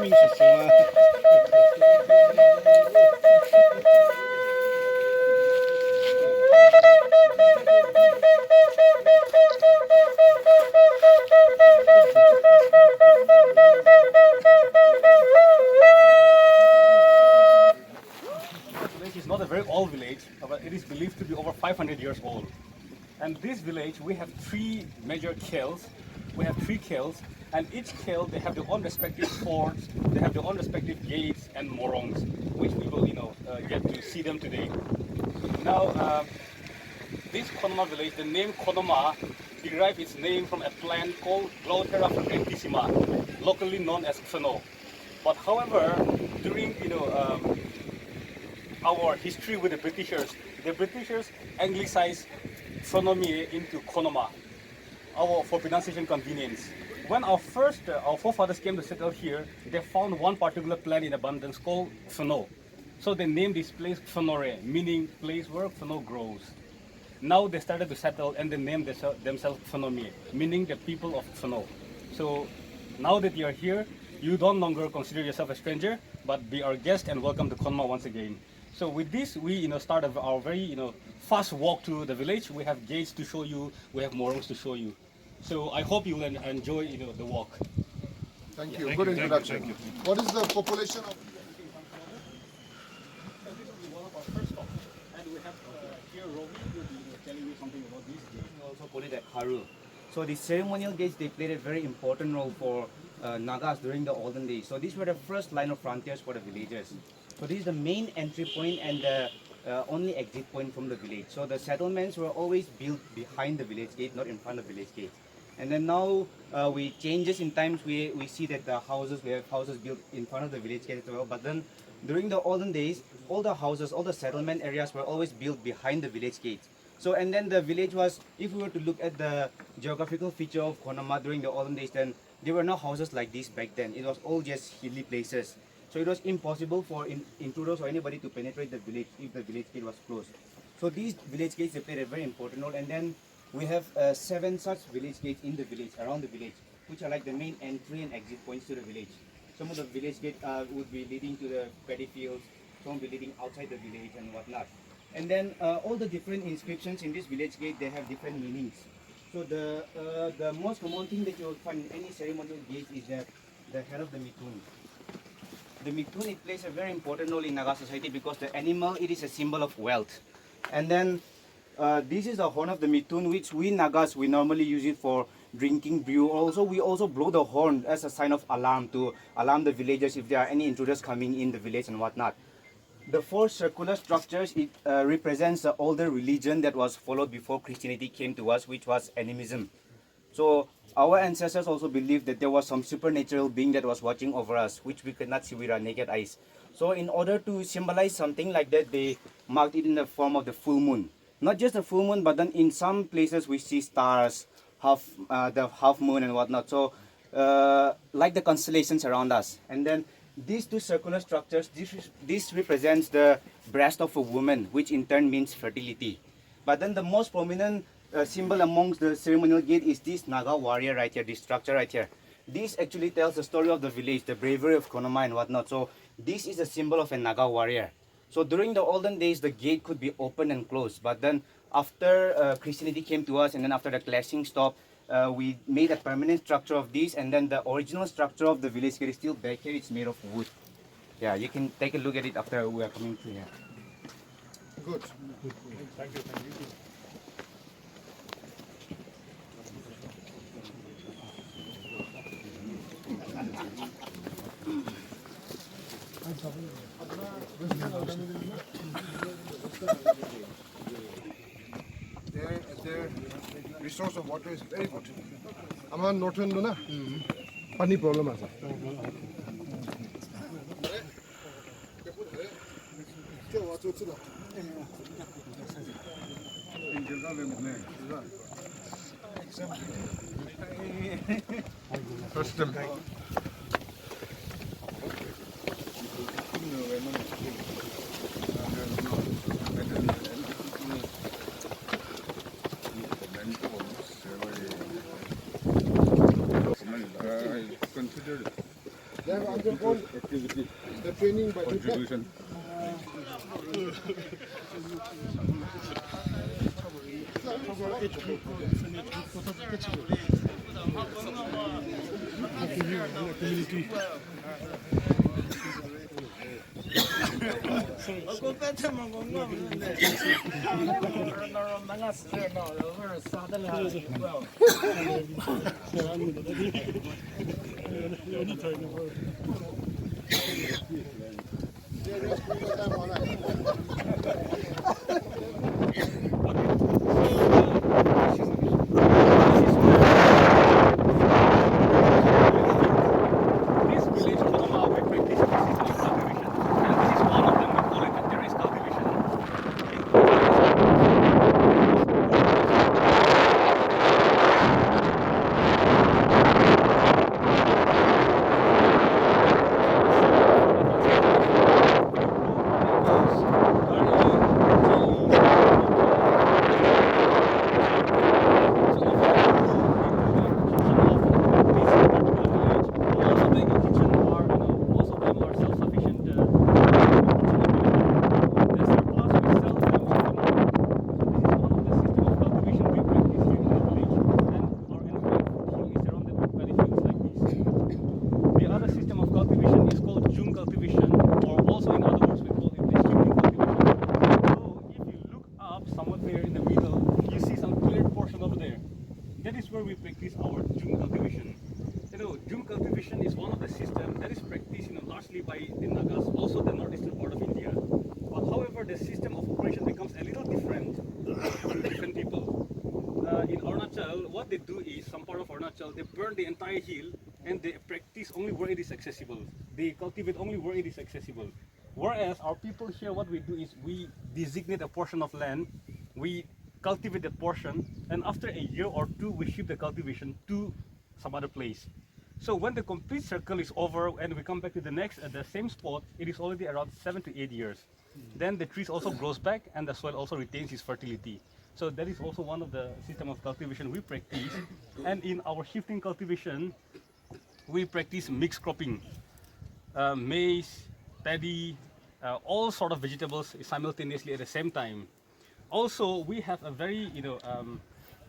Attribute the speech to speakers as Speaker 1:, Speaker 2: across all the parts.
Speaker 1: timing system.
Speaker 2: Village is not a very old village, but it is believed to be over 500 years old. And this village, we have three major kilns. We have three kilns, and each kiln they have their own respective forts, they have their own respective gates and morongs, which we will, get to see them today. Now, this Khonoma village, the name Khonoma derives its name from a plant called Glauthera fructissima, locally known as Phono. But however, during our history with the Britishers anglicized Phonome into Khonoma, for pronunciation convenience. When our forefathers came to settle here, they found one particular plant in abundance called Phono. So they named this place Phonore, meaning place where Phono grows. Now they started to settle and they named themselves Phonome, meaning the people of Phono. So now that you are here, you don't longer consider yourself a stranger, but be our guest and welcome to Khonoma once again. So with this, we start our very fast walk to the village. We have gates to show you, we have morongs to show you. So I hope you will enjoy the walk.
Speaker 3: Thank you. Good introduction. Thank you. What is the population of?
Speaker 2: One of our first stops, and we have here Rovi will be telling you something about this gate.
Speaker 1: We also call it a karu. So the ceremonial gates, they played a very important role for Nagas during the olden days. So these were the first line of frontiers for the villagers. So this is the main entry point and the only exit point from the village. So the settlements were always built behind the village gate, not in front of the village gate. And then now with changes in times, we see that we have houses built in front of the village gate as well. But then during the olden days, all the houses, all the settlement areas were always built behind the village gate. So and then the village was, if we were to look at the geographical feature of Khonoma during the olden days, then there were no houses like this back then. It was all just hilly places. So it was impossible for intruders or anybody to penetrate the village if the village gate was closed. So these village gates, they played a very important role. And then we have 7 such village gates in the village, around the village, which are like the main entry and exit points to the village. Some of the village gates would be leading to the paddy fields, some would be leading outside the village and whatnot. And then all the different inscriptions in this village gate, they have different meanings. So the most common thing that you will find in any ceremonial gate is the head of the mitun. The mitun, it plays a very important role in Naga society because the animal, it is a symbol of wealth. And then this is the horn of the mitun, which we Nagas, we normally use it for drinking brew. Also, we also blow the horn as a sign of alarm to alarm the villagers if there are any intruders coming in the village and whatnot. The 4 circular structures, it represents the older religion that was followed before Christianity came to us, which was animism. So our ancestors also believed that there was some supernatural being that was watching over us, which we could not see with our naked eyes. So in order to symbolize something like that, they marked it in the form of the full moon. Not just the full moon, but then in some places we see stars, the half moon and whatnot. So like the constellations around us. And then these 2 circular structures, this represents the breast of a woman, which in turn means fertility. But then the most prominent symbol amongst the ceremonial gate is this Naga warrior right here, this structure right here. This actually tells the story of the village, the bravery of Khonoma and whatnot. So this is a symbol of a Naga warrior. So during the olden days, the gate could be open and closed. But then after Christianity came to us and then after the clashing stopped, we made a permanent structure of this, and then the original structure of the village gate is still back here. It's made of wood. Yeah, you can take a look at it after we are coming through here.
Speaker 3: Good.
Speaker 2: Thank you.
Speaker 3: Their resource of water is very good. Our northern na pani problem asa. First time.
Speaker 4: I considered
Speaker 3: They have undergone the training by
Speaker 4: contribution.
Speaker 2: This village Khonoma, we practice the system of cultivation, and this is one of them. We call it the terrace cultivation. The other system of cultivation is called Jung cultivation, or also in other words we call it the shifting cultivation. So if you look up somewhere there in the middle, you see some cleared portion over there. That is where we practice our Jung cultivation. You know, Jung cultivation is one of the systems that is practiced largely by the Nagas, also the northeastern part of India. But however, the system of operation becomes a little different for different people. In Arunachal, what they do is, some part of Arunachal, they burn the entire hill and they practice only where it is accessible. They cultivate only where it is accessible. Whereas our people here, what we do is we designate a portion of land, we cultivate that portion, and after a year or two, we shift the cultivation to some other place. So when the complete circle is over and we come back to the next at the same spot, it is already around 7 to 8 years. Then the trees also grows back and the soil also retains its fertility. So that is also one of the system of cultivation we practice. And in our shifting cultivation, we practice mixed cropping, maize, paddy, all sort of vegetables simultaneously at the same time. Also, we have a very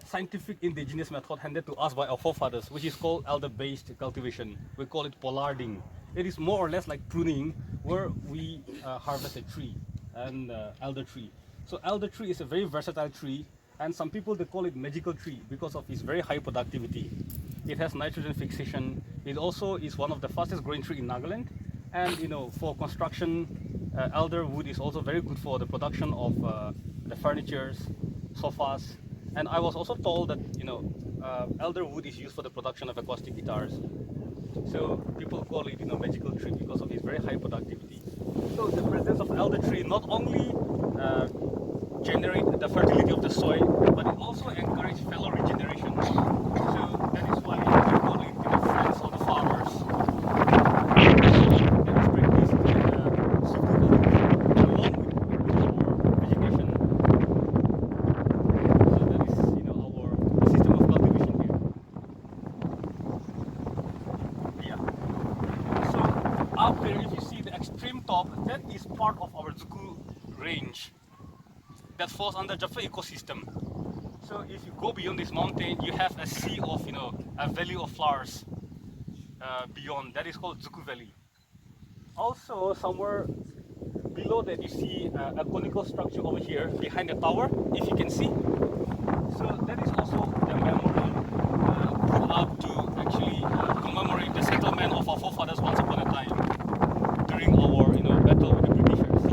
Speaker 2: scientific indigenous method handed to us by our forefathers, which is called elder-based cultivation. We call it pollarding. It is more or less like pruning, where we harvest a tree, an elder tree. So elder tree is a very versatile tree, and some people they call it magical tree because of its very high productivity. It has nitrogen fixation. It also is one of the fastest growing tree in Nagaland, and for construction, elder wood is also very good for the production of the furnitures, sofas. And I was also told that elder wood is used for the production of acoustic guitars. So people call it magical tree because of its very high productivity. So the presence of elder tree not only generate the fertility of the soil, but it also encourage fellow regeneration. So that is why we call it friends of the farmers. That is practiced in shifting cultivation along with our vegetation. So that is our system of cultivation here. Yeah. So up there, if you see the extreme top, that is part of our Zuku range that falls under Japfu ecosystem. So if you go beyond this mountain, you have a sea of, a valley of flowers beyond. That is called Zuku Valley. Also, somewhere below that, you see a conical structure over here behind the tower, if you can see. So that is also the memorial put up to actually commemorate the settlement of our forefathers once upon a time during our, battle with the Britishers.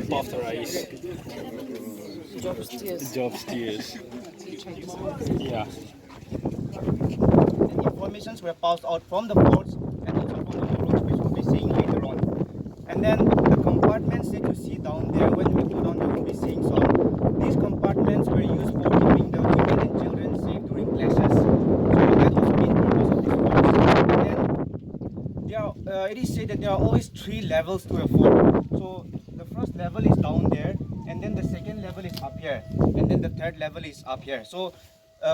Speaker 2: Puffed rice. Job steers. Yeah.
Speaker 1: Informations were passed out from the forts and also from the roads, which we'll be seeing later on. And then the compartments that you see down there, when we go down there, we'll be seeing some. These compartments were used for keeping the women and children safe during clashes. So that was the main purpose of these forts. And then it is said that there are always 3 levels to a fort. So the first level is down there, and then the second level is up here, and then the third level is up here. So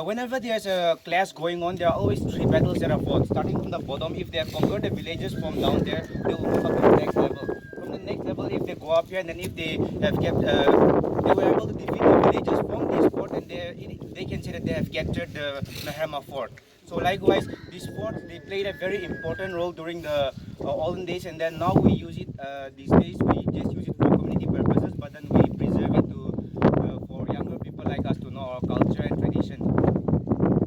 Speaker 1: whenever there's a clash going on, there are always 3 battles that are fought. Starting from the bottom, if they have conquered the villages from down there, they will move up to the next level. From the next level, if they go up here, and then if they have kept, they were able to defeat the villages from this fort, and they can say that they have captured the Mehrama fort. So likewise, these forts, they played a very important role during the olden days, and then now we use it, these days we just use it for community purposes, but then we preserve it to, for younger people like us to know our culture and tradition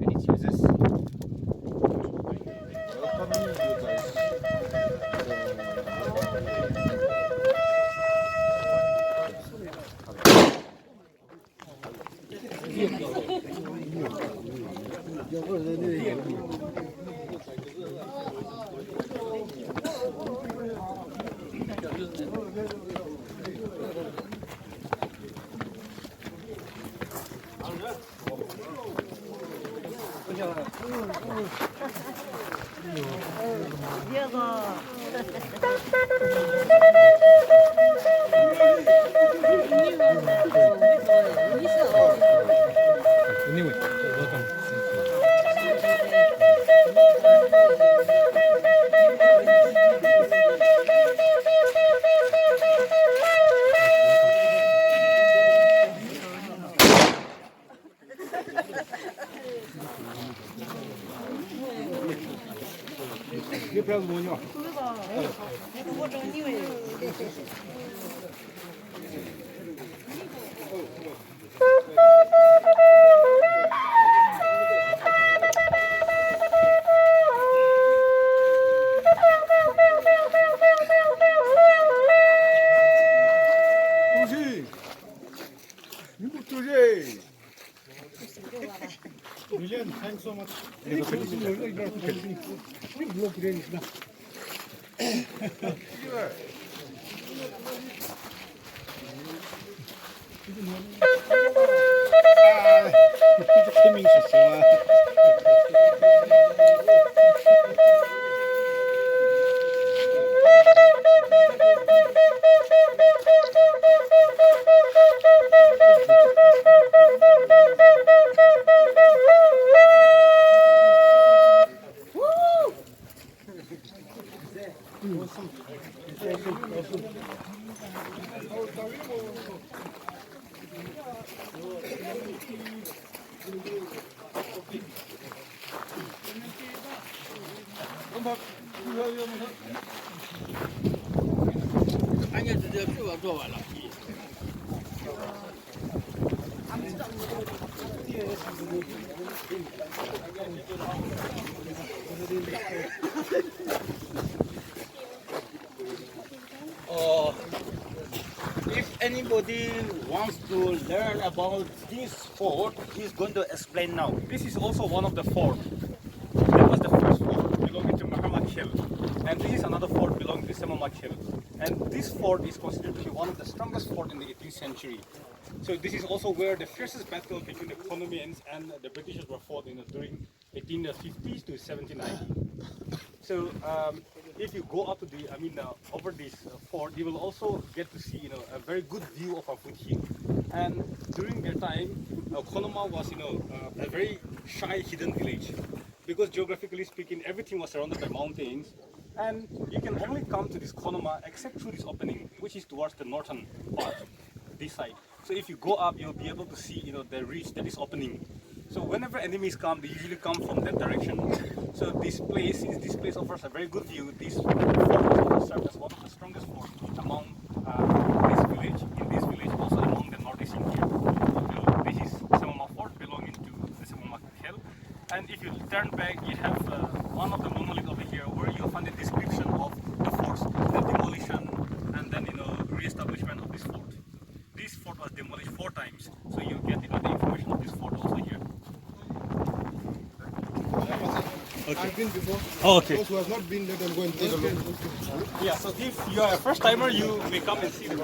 Speaker 1: and its uses.
Speaker 3: Brilliant, thanks so much.
Speaker 2: If anybody wants to learn about this fort, he's going to explain now. This is also one of the forts. That was the first fort belonging to Mahamat Hill. And this is another fort belonging to Semamak Hill. And this fort is considered to be one of the strongest forts in the 18th century. So this is also where the fiercest battle between the colonials and the Britishers were fought during 1850s to 1790. So if you go up to the, over this fort, you will also get to see, a very good view of our foothill. And during their time, Khonoma was, a very shy, hidden village, because geographically speaking, everything was surrounded by mountains, and you can only come to this Khonoma except through this opening, which is towards the northern part, this side. So if you go up, you'll be able to see, the ridge that is opening. So whenever enemies come, they usually come from that direction. So this place, since this place offers a very good view, this fort also serves as one of the strongest forts among this village, also among the northeast India. So this is Semama Fort belonging to the Semamak And if you turn back, you have one of the monolith over here where you'll find the description of the forts, the demolition, and then re-establishment of this fort. This fort was demolished 4 times, so you get the information of this fort also here.
Speaker 3: I've been before.
Speaker 2: Oh, okay.
Speaker 3: Those who have not been, let them go and take a look.
Speaker 2: Yeah, so if you are a first timer, you may come and see the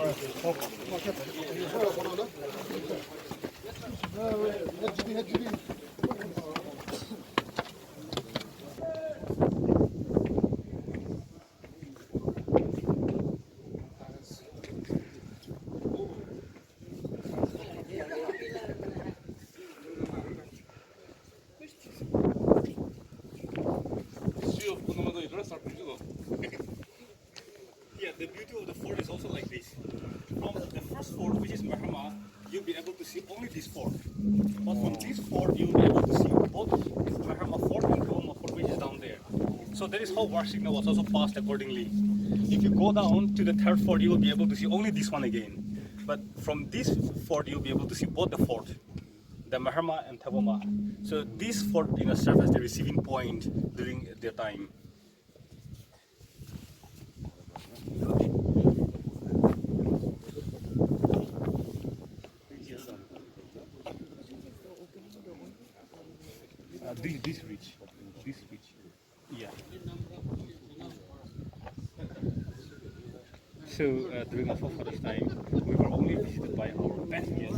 Speaker 2: Yeah, the beauty of the fort is also like this. From the first fort, which is Mahama, you'll be able to see only this fort. But from this fort, you'll be able to see both Mahama Fort and Khonoma Fort, which is down there. So that is how war signal was also passed accordingly. If you go down to the 3rd fort, you will be able to see only this one again. But from this fort, you'll be able to see both the fort, the Mahama and Tragopan. So this fort served as the receiving point during their time. This reach. Yeah. So during our forefathers' time, we were only visited by our best guests.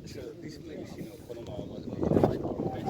Speaker 2: So this place, Khonoma was visited by our best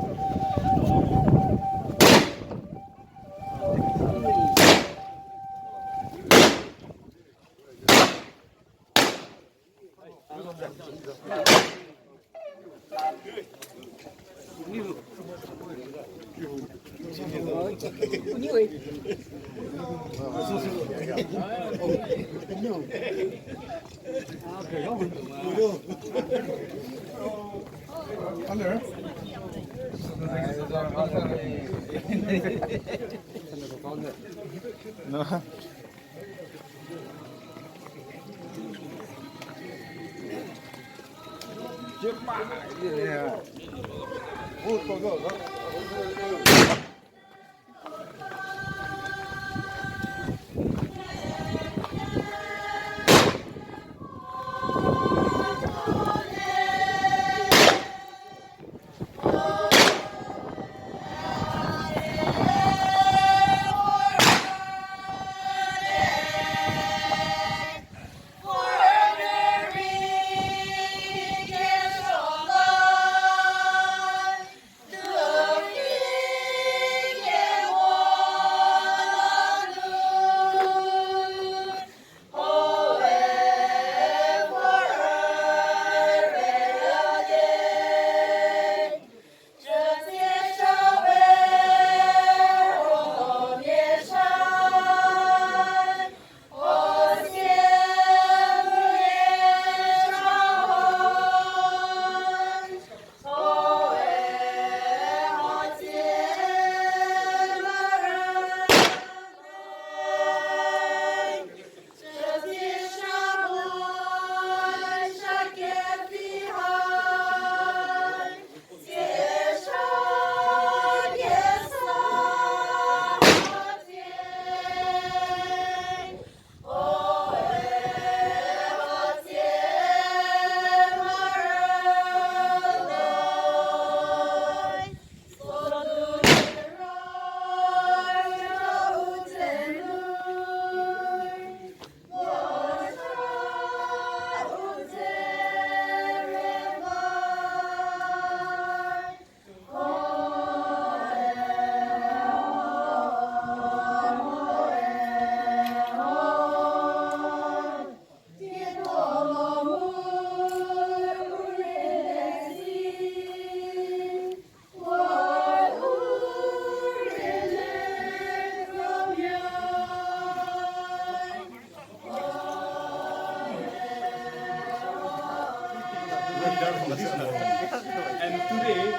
Speaker 2: And today,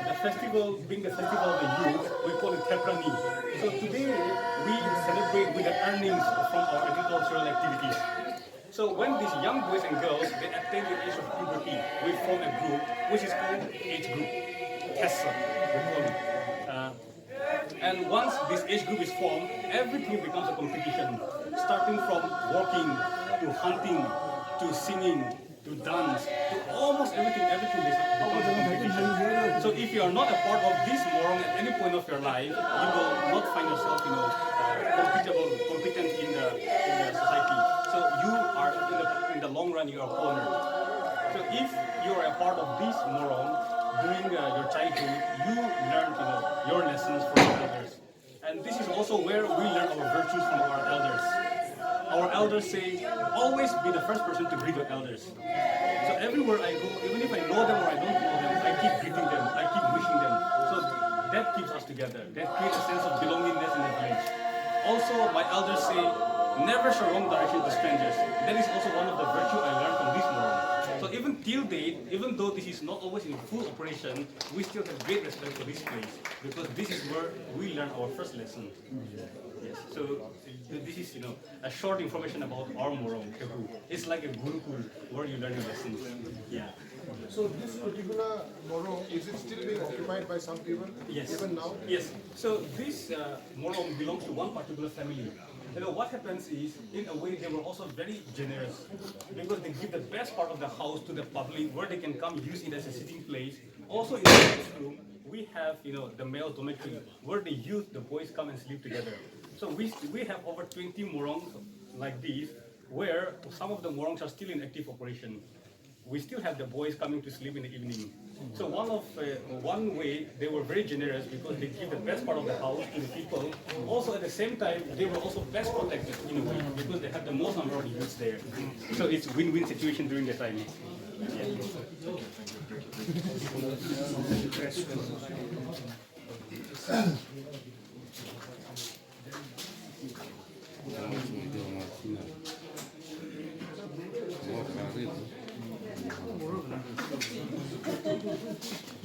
Speaker 2: the festival, being the festival of the youth, we call it Teprani. So today, we celebrate with the earnings from our agricultural activities. So when these young boys and girls they attain the age of puberty, we form a group which is called age group, Tessa, we call it. And once this age group is formed, everything becomes a competition, starting from walking to hunting to singing to dance to almost everything becomes a competition. So if you are not a part of this morong at any point of your life, you will not find yourself, competent in the society. So you are in the long run you are cornered. So if you are a part of this morong during your childhood, you learn your lessons from your elders, and this is also where we learn our virtues from our elders. Our elders say, always be the first person to greet your elders. So everywhere I go, even if I know them or I don't know them, I keep greeting them, I keep wishing them. So that keeps us together. That creates a sense of belongingness in the village. Also, my elders say, never show wrong direction to strangers. That is also one of the virtues I learned from this morong. So even till date, even though this is not always in full operation, we still have great respect for this place because this is where we learn our first lesson. Yes. So this is a short information about our morong. It's like a gurukul where you learn your lessons. Yeah.
Speaker 3: So this particular morong, is it still being occupied by some people?
Speaker 2: Yes.
Speaker 3: Even now?
Speaker 2: Yes. So this morong belongs to one particular family. What happens is, in a way, they were also very generous because they give the best part of the house to the public where they can come use it as a sitting place. Also in the next room, we have the male dormitory where the youth, the boys come and sleep together. So we have over 20 morongs like these where some of the morongs are still in active operation. We still have the boys coming to sleep in the evening. So one way they were very generous because they give the best part of the house to the people. Also at the same time they were also best protected in a way because they have the most number of youths there. So it's win-win situation during the time.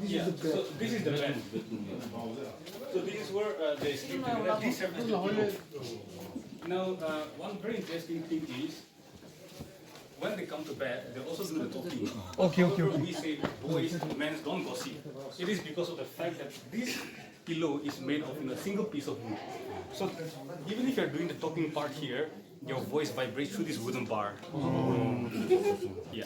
Speaker 2: Yeah, so this is the bed. So this is where they sleep together. These are the pillow. Now, one very interesting thing is, when they come to bed, they also do the talking. However, we say, boys, men don't gossip. It is because of the fact that this pillow is made of a single piece of wood. So even if you're doing the talking part here, your voice vibrates through this wooden bar. Yeah.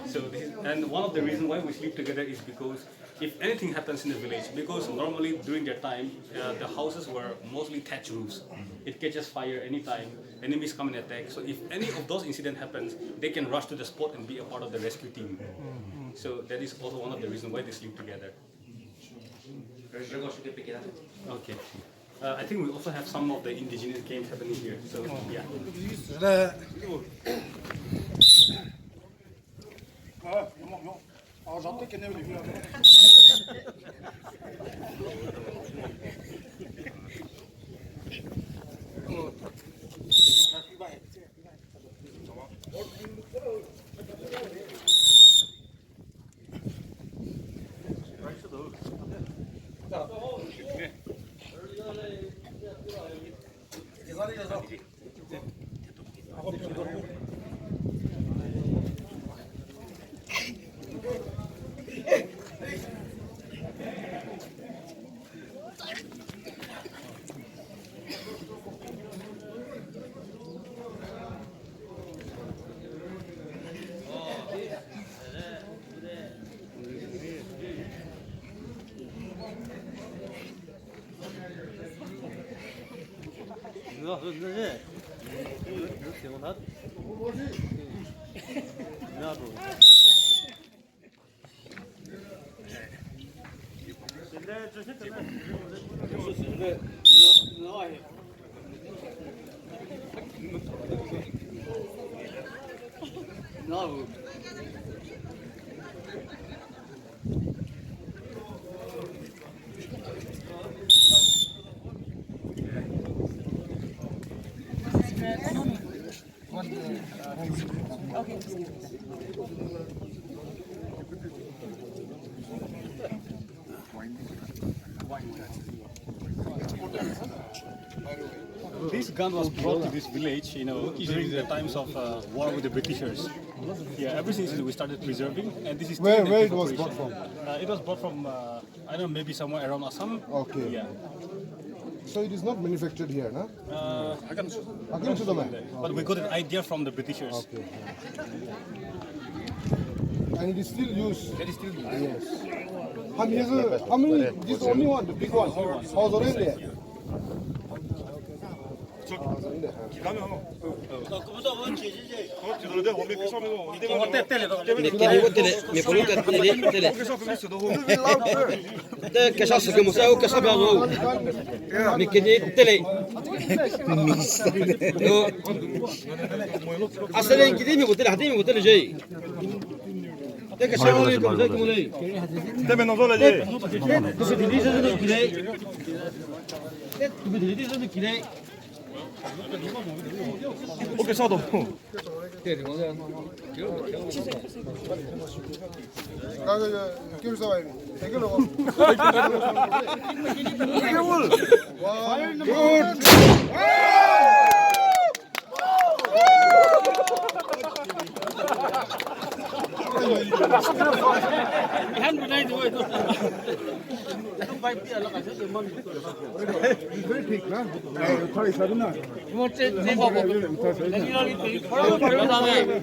Speaker 2: So this is, and one of the reasons why we sleep together is because if anything happens in the village, because normally during their time, the houses were mostly thatch roofs. It catches fire anytime, enemies come and attack. So if any of those incidents happens, they can rush to the spot and be a part of the rescue team. So that is also one of the reasons why they sleep together. Okay. I think we also have some of the indigenous games happening here. So yeah. gun was brought to this village, during the times of war with the Britishers. Yeah, ever since we started preserving, and this is
Speaker 3: Where
Speaker 2: still in
Speaker 3: it was brought
Speaker 2: operation.
Speaker 3: from?
Speaker 2: It was brought from, I don't know, maybe somewhere around Assam.
Speaker 3: Okay.
Speaker 2: Yeah.
Speaker 3: So it is not manufactured here, no? Again to the man.
Speaker 2: But we got an idea from the Britishers.
Speaker 3: Okay. And it is still used.
Speaker 2: That is still
Speaker 3: Yes. How many? This is the only one, the big one. How's the there?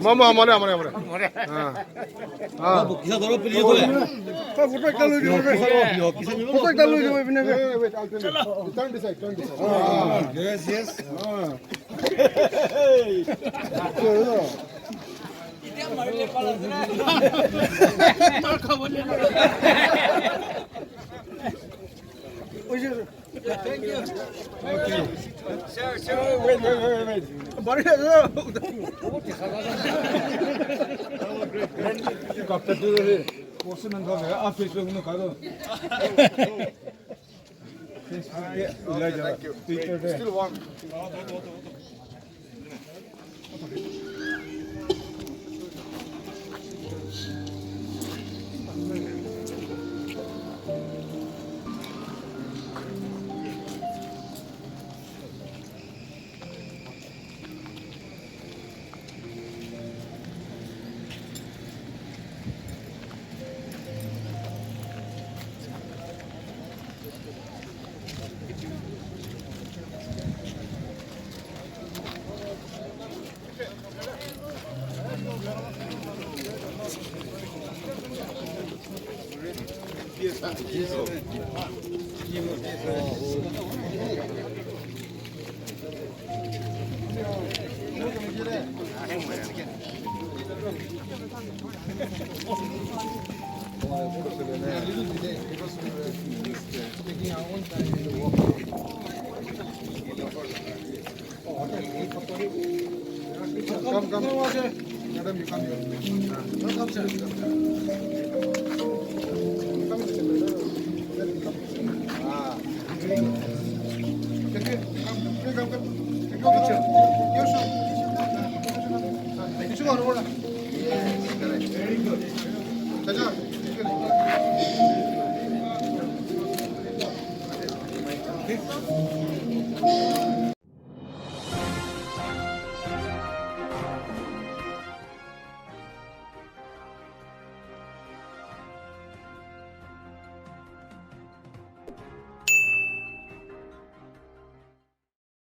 Speaker 3: Mama,
Speaker 4: 기사 너로 빌리고 해.
Speaker 3: Turn this side. Yes. Still warm. Come. Madam, you come here. Very good. Okay.